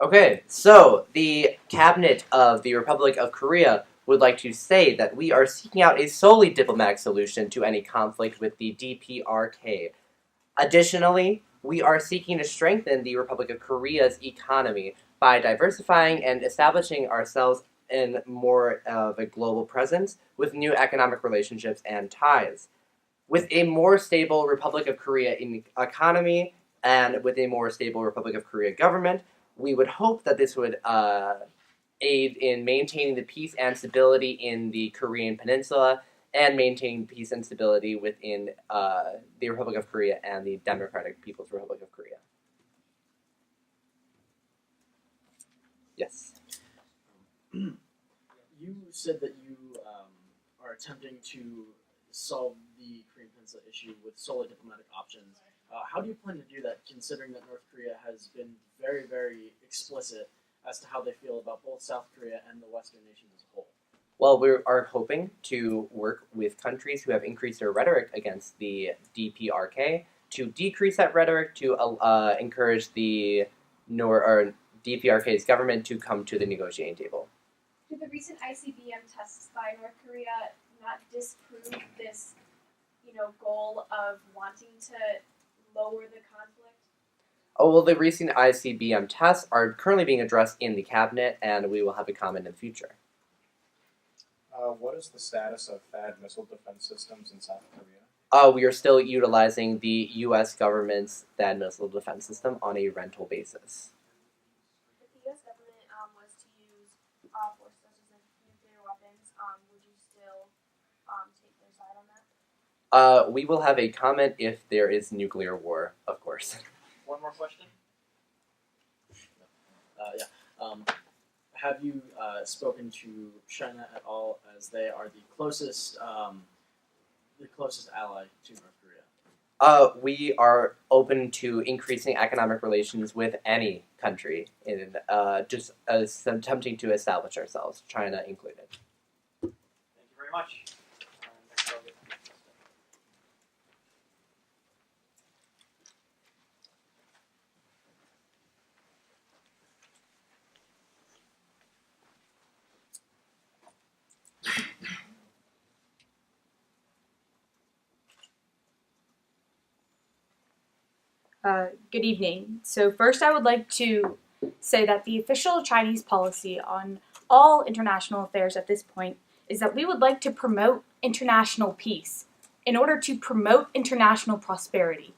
Okay, so the Cabinet of the Republic of Korea would like to say that we are seeking out a solely diplomatic solution to any conflict with the DPRK. Additionally, we are seeking to strengthen the Republic of Korea's economy by diversifying and establishing ourselves in more of a global presence with new economic relationships and ties. With a more stable Republic of Korea in economy and with a more stable Republic of Korea government, we would hope that this would aid in maintaining the peace and stability in the Korean Peninsula and maintaining peace and stability within the Republic of Korea and the Democratic People's Republic of Korea. Yes. You said that you are attempting to solve the Korean Peninsula issue with solely diplomatic options. How do you plan to do that, considering that North Korea has been very, very explicit as to how they feel about both South Korea and the Western nations as a whole? Well, we are hoping to work with countries who have increased their rhetoric against the DPRK to decrease that rhetoric to encourage the DPRK's government to come to the negotiating table. Do the recent ICBM tests by North Korea not disprove this, goal of wanting to lower the conflict? Oh, well, the recent ICBM tests are currently being addressed in the cabinet, and we will have a comment in the future. What is the status of THAAD missile defense systems in South Korea? We are still utilizing the U.S. government's THAAD missile defense system on a rental basis. If the U.S. government was to use force such as nuclear weapons, would you still take their side on that? We will have a comment if there is nuclear war, of course. One more question? Have you spoken to China at all, as they are the closest ally to North Korea? We are open to increasing economic relations with any country, in just attempting to establish ourselves, China included. Thank you very much. Next I'll get Good evening. So first I would like to say that the official Chinese policy on all international affairs at this point is that we would like to promote international peace in order to promote international prosperity.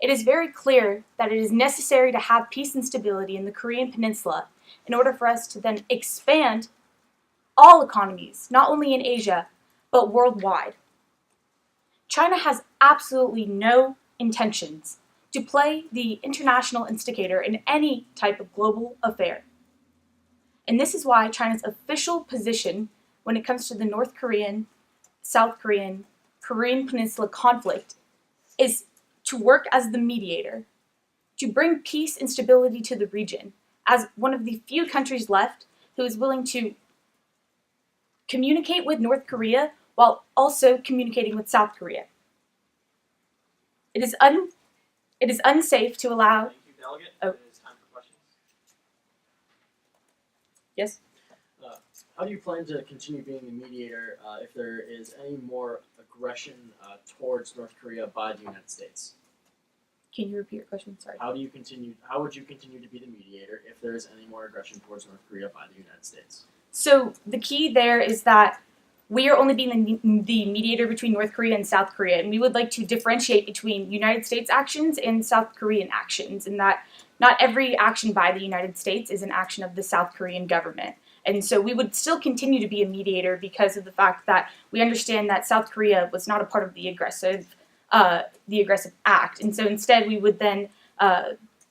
It is very clear that it is necessary to have peace and stability in the Korean Peninsula in order for us to then expand all economies, not only in Asia, but worldwide. China has absolutely no intentions to play the international instigator in any type of global affair. And this is why China's official position when it comes to the North Korean, South Korean, Korean Peninsula conflict is to work as the mediator, to bring peace and stability to the region as one of the few countries left who is willing to communicate with North Korea while also communicating with South Korea. It is unsafe to allow... Thank you, Delegate. Oh. It is time for questions. Yes? How do you plan to continue being the mediator if there is any more aggression towards North Korea by the United States? Can you repeat your question? Sorry. How would you continue to be the mediator if there is any more aggression towards North Korea by the United States? So the key there is that we are only being the mediator between North Korea and South Korea, and we would like to differentiate between United States actions and South Korean actions, and that not every action by the United States is an action of the South Korean government. And so we would still continue to be a mediator because of the fact that we understand that South Korea was not a part of the aggressive act. And so instead we would then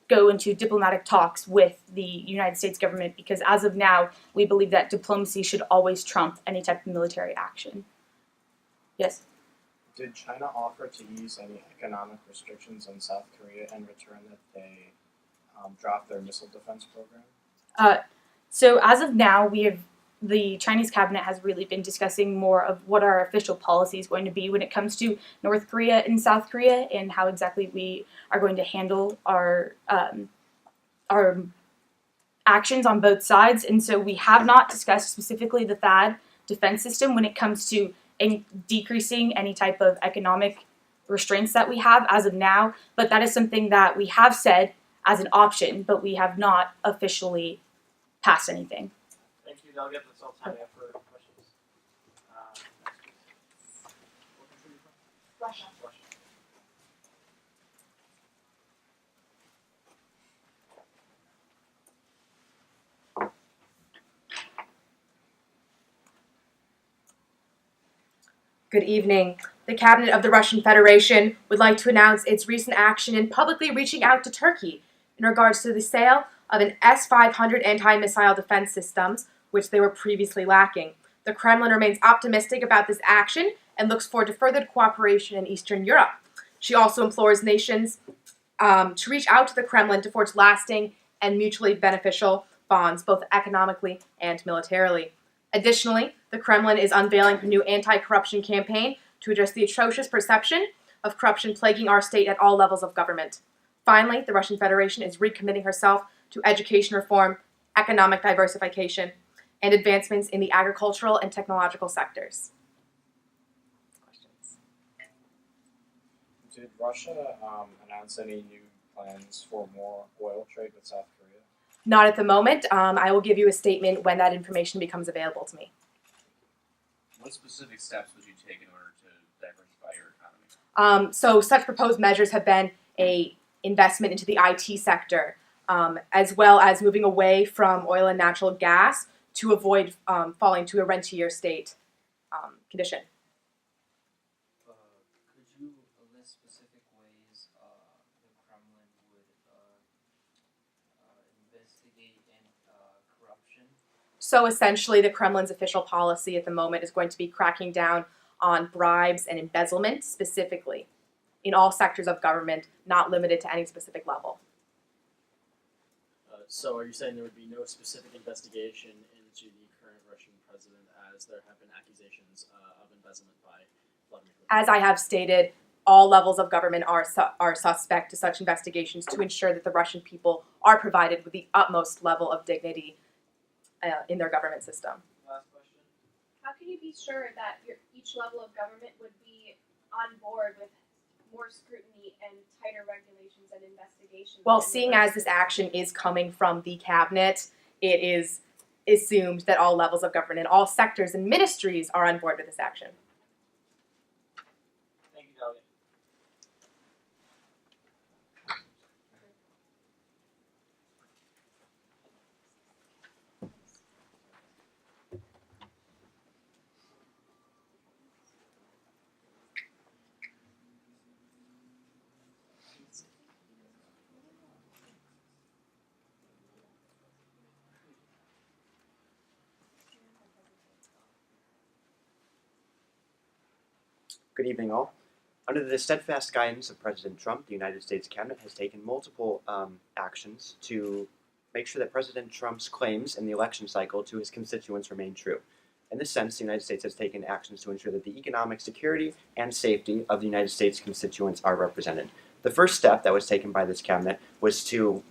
go into diplomatic talks with the United States government because as of now, we believe that diplomacy should always trump any type of military action. Yes? Did China offer to ease any economic restrictions on South Korea in return that they drop their missile defense program? So as of now, the Chinese cabinet has really been discussing more of what our official policy is going to be when it comes to North Korea and South Korea and how exactly we are going to handle our actions on both sides, and so we have not discussed specifically the THAAD defense system when it comes to decreasing any type of economic restraints that we have as of now, but that is something that we have said as an option, but we have not officially passed anything. Thank you, Delegate. That's all time we have for questions. What country are you from? Russia. Russia. Good evening. The Cabinet of the Russian Federation would like to announce its recent action in publicly reaching out to Turkey in regards to the sale of an S-500 anti-missile defense systems, which they were previously lacking. The Kremlin remains optimistic about this action and looks forward to further cooperation in Eastern Europe. She also implores nations to reach out to the Kremlin to forge lasting and mutually beneficial bonds, both economically and militarily. Additionally, the Kremlin is unveiling a new anti-corruption campaign to address the atrocious perception of corruption plaguing our state at all levels of government. Finally, the Russian Federation is recommitting herself to education reform, economic diversification, and advancements in the agricultural and technological sectors. Questions? Did Russia announce any new plans for more oil trade with South Korea? Not at the moment. I will give you a statement when that information becomes available to me. What specific steps would you take in order to diversify your economy? So such proposed measures have been a investment into the IT sector, as well as moving away from oil and natural gas to avoid falling to a rentier state condition. Could you list specific ways the Kremlin would investigate corruption? So essentially, the Kremlin's official policy at the moment is going to be cracking down on bribes and embezzlement specifically in all sectors of government, not limited to any specific level. So are you saying there would be no specific investigation into the current Russian president as there have been accusations of embezzlement by Vladimir Putin? As I have stated, all levels of government are suspect to such investigations to ensure that the Russian people are provided with the utmost level of dignity in their government system. Last question. How can you be sure that each level of government would be on board with more scrutiny and tighter regulations and investigations? Well, seeing as this action is coming from the cabinet, it is assumed that all levels of government and all sectors and ministries are on board with this action. Thank you, Delegate. Good evening, all. Under the steadfast guidance of President Trump, the United States Cabinet has taken multiple actions to make sure that President Trump's claims in the election cycle to his constituents remain true. In this sense, the United States has taken actions to ensure that the economic security and safety of the United States constituents are represented. The first step that was taken by this cabinet was to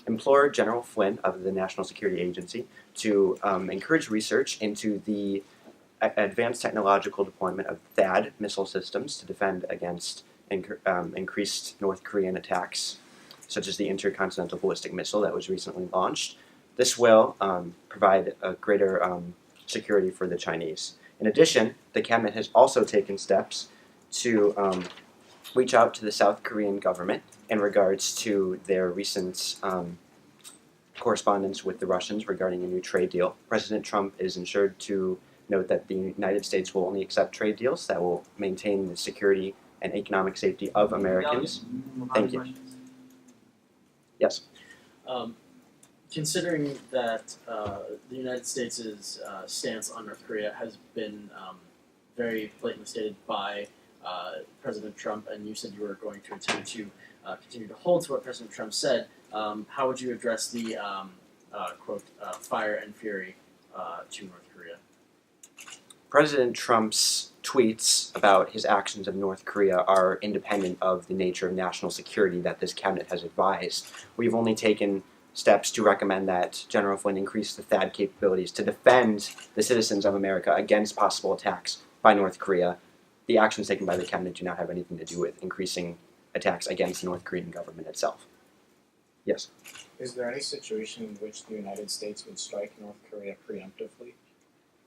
implore General Flynn of the National Security Agency to encourage research into the advanced technological deployment of THAAD missile systems to defend against increased North Korean attacks, such as the intercontinental ballistic missile that was recently launched. This will provide a greater security for the Chinese. In addition, the cabinet has also taken steps to reach out to the South Korean government in regards to their recent correspondence with the Russians regarding a new trade deal. President Trump is ensured to note that the United States will only accept trade deals that will maintain the security and economic safety of Americans. Thank you. Yes. Considering that the United States' stance on North Korea has been very blatantly stated by President Trump, and you said you were going to attempt to continue to hold to what President Trump said, how would you address the quote, fire and fury to North Korea? President Trump's tweets about his actions in North Korea are independent of the nature of national security that this cabinet has advised. We've only taken steps to recommend that General Flynn increase the THAAD capabilities to defend the citizens of America against possible attacks by North Korea. The actions taken by the cabinet do not have anything to do with increasing attacks against the North Korean government itself. Yes. Is there any situation in which the United States would strike North Korea preemptively?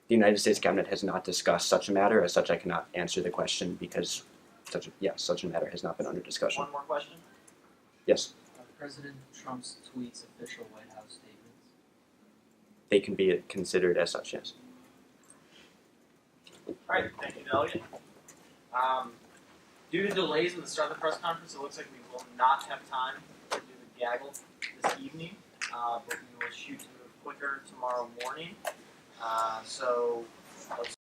The United States cabinet has not discussed such a matter. As such, I cannot answer the question because such a matter has not been under discussion. One more question. Yes. Are President Trump's tweets official White House statements? They can be considered as such, yes. Alright, thank you, Delegate. Due to delays in the start of the press conference, it looks like we will not have time to do the gaggle this evening, but we will shoot to move quicker tomorrow morning. So let's